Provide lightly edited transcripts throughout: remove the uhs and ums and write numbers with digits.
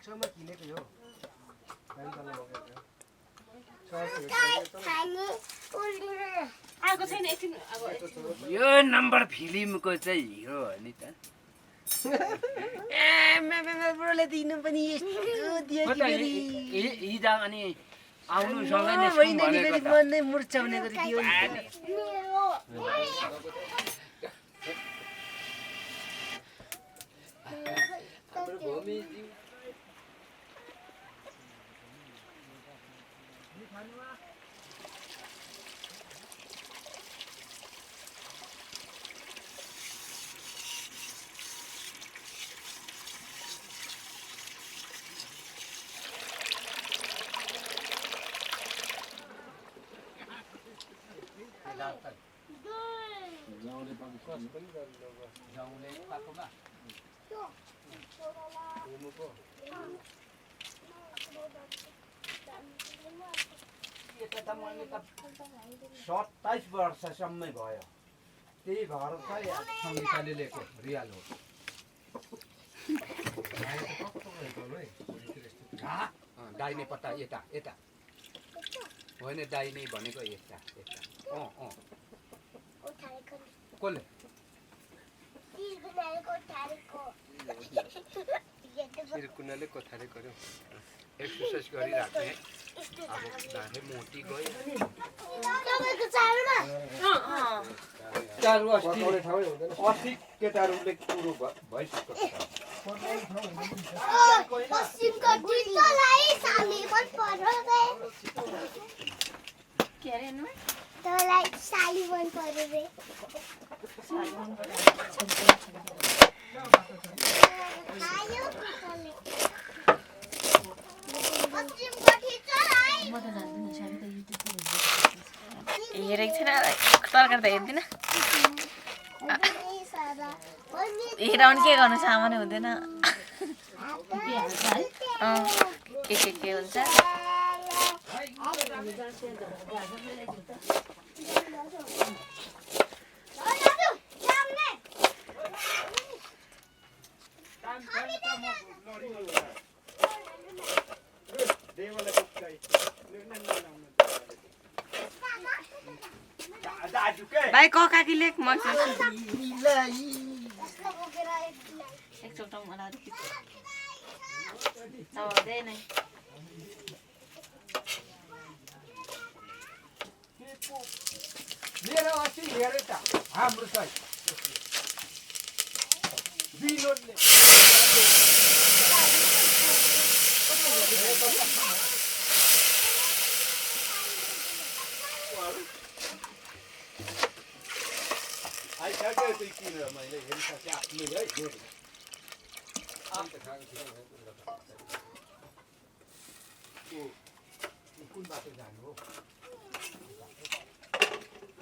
छेउमा किनेको यो यो नम्बर फिल्मको चाहिँ हिरो हो नि त ब्रोले दिनु पनि यस्तो दियो कि फेरि हिजो अनि आउनु सँगै नै होइन नि फेरि मनै मुर्छाउने गरी दियो सत्ताइस वर्षसम्मै भयो त्यही भएर चाहिँ सङ्गीताले लिएको रियाल हो दाहिने पट्टा यता यता होइन दाहिने भनेको यता यता कसले सिर्कुनाले कोठारी गर्यो एक्सर्साइज गरिराख्ने अब दाहे मोटी गयो अस्ति केटाहरूले कुरो भइसक्यो हेरेको छैन तरकारी त हेर्दिन हेराउनु के गर्नु सामान्य हुँदैन के हुन्छ भाइ ककाकी लेख म एकचोटि मलाई हुँदैन मेरो अस्ति हेरे त हाम्रो चाहिँ विनोदले आइसक्यो त्यो किनेर मैले हेरिसकेँ आफ्नै है कुन बाटो जानु हो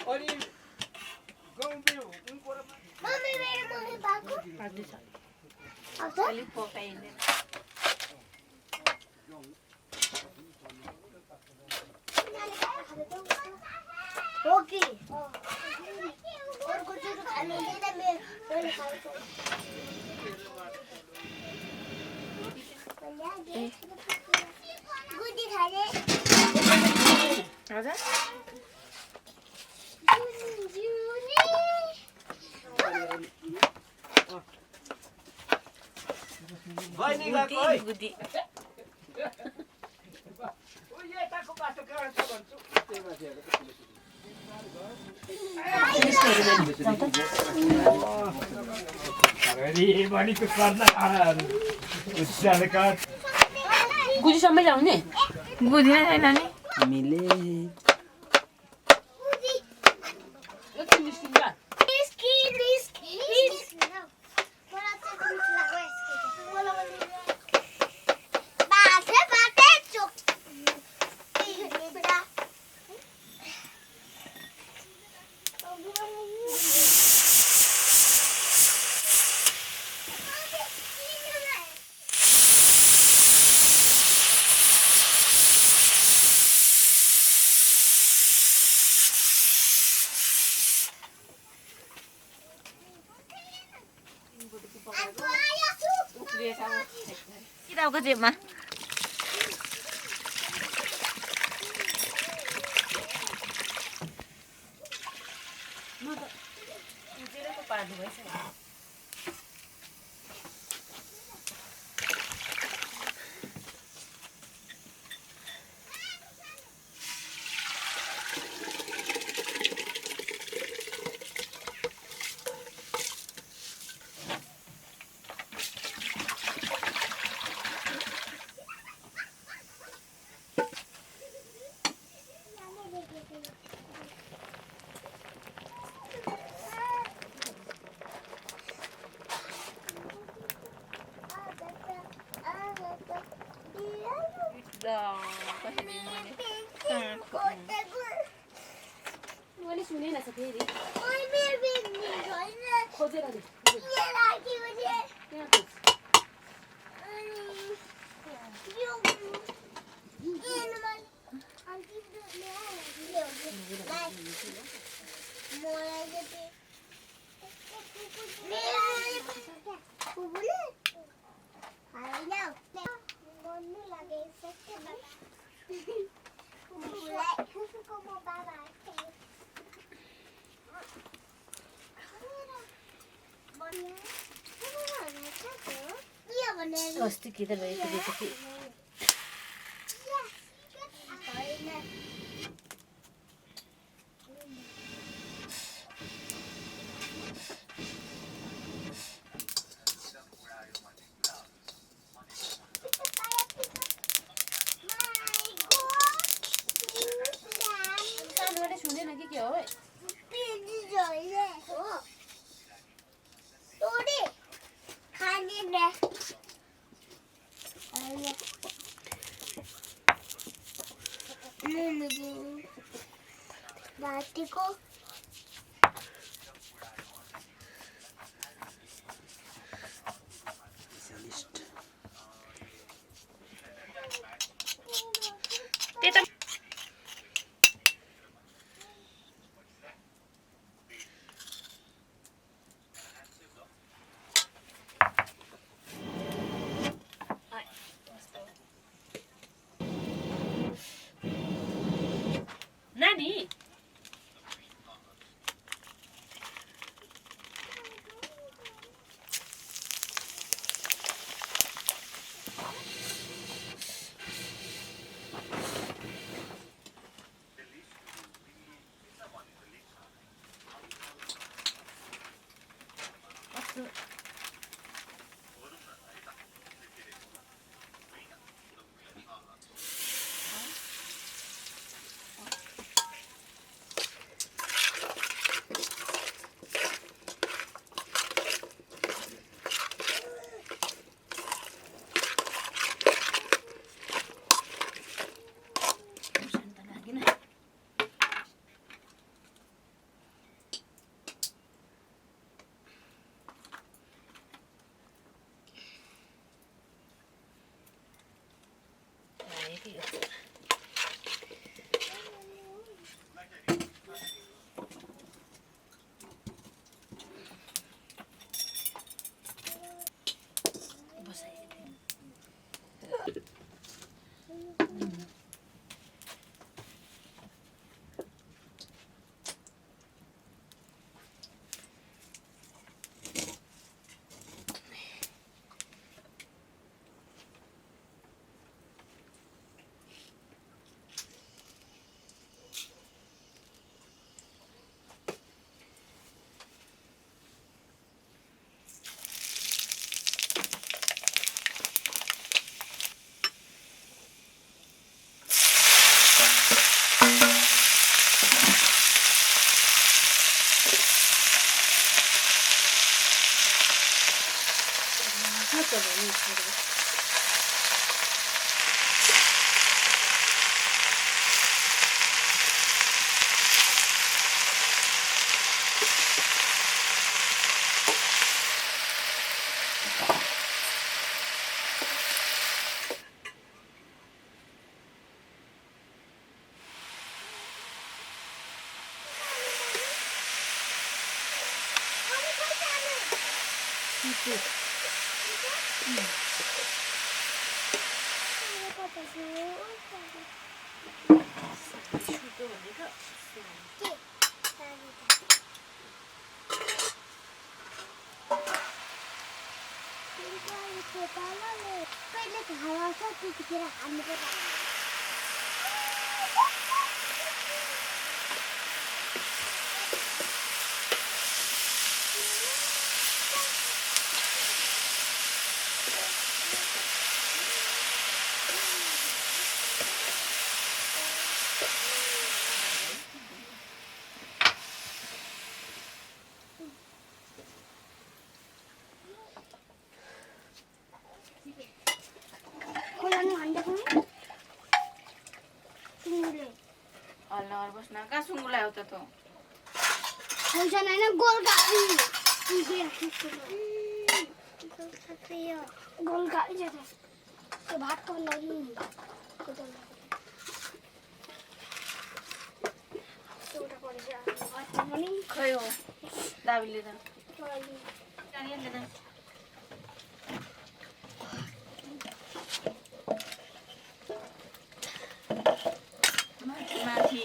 अनि गाउँमा अलिक पकाइँदैन गुदी गुदीसम्मै ल्याउने गुदी नै छैन नि मिले टाउको जेबमा म त उजेरको पार्नु भइसक्यो मैले सुनेन छ फेरि खोजेर दे अस्ति कि त भएको रहेछ कि सुनेन कि के हो बाटीको त्यता नानी सुतो भनेको कहिले घर आउँछ त्यतिखेर खानु पर्छ हल्ला गरेर बस्न कहाँ सुँगुला हो त होइन गोलका गोलका त्यो भातको खै हो दाबीले त माथि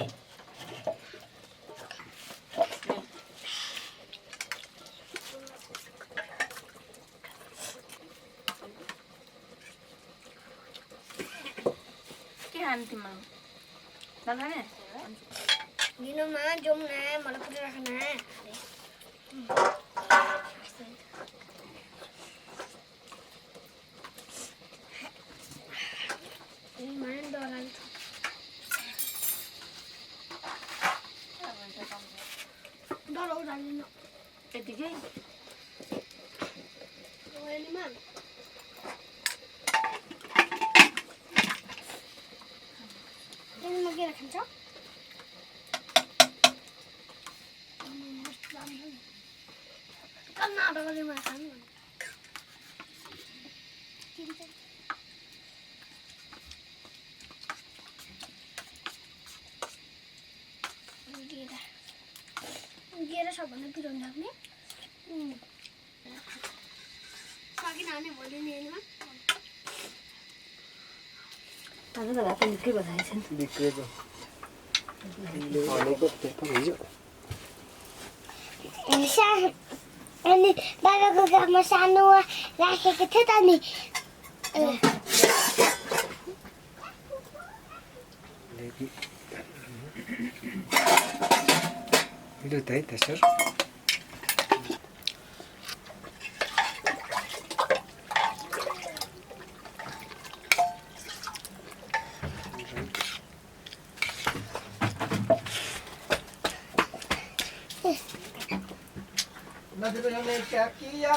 के खाने तिम्रो नखाने दिनुमा जाउँ न मलाई पुरा राख्न यतिकै के राखिन्छ कर्नाटकले खानु गेर सबभन्दा पिरोन राख्ने सकिन भने भोलि नि होइन आज त भात निकै बधाएछ नि बिग्रेको भनेको त्यस्तो हुन्छ अनि बाबाको घरमा सानो राखेको थियो त नि दुध है त्यसो नदीको हमने क्या किया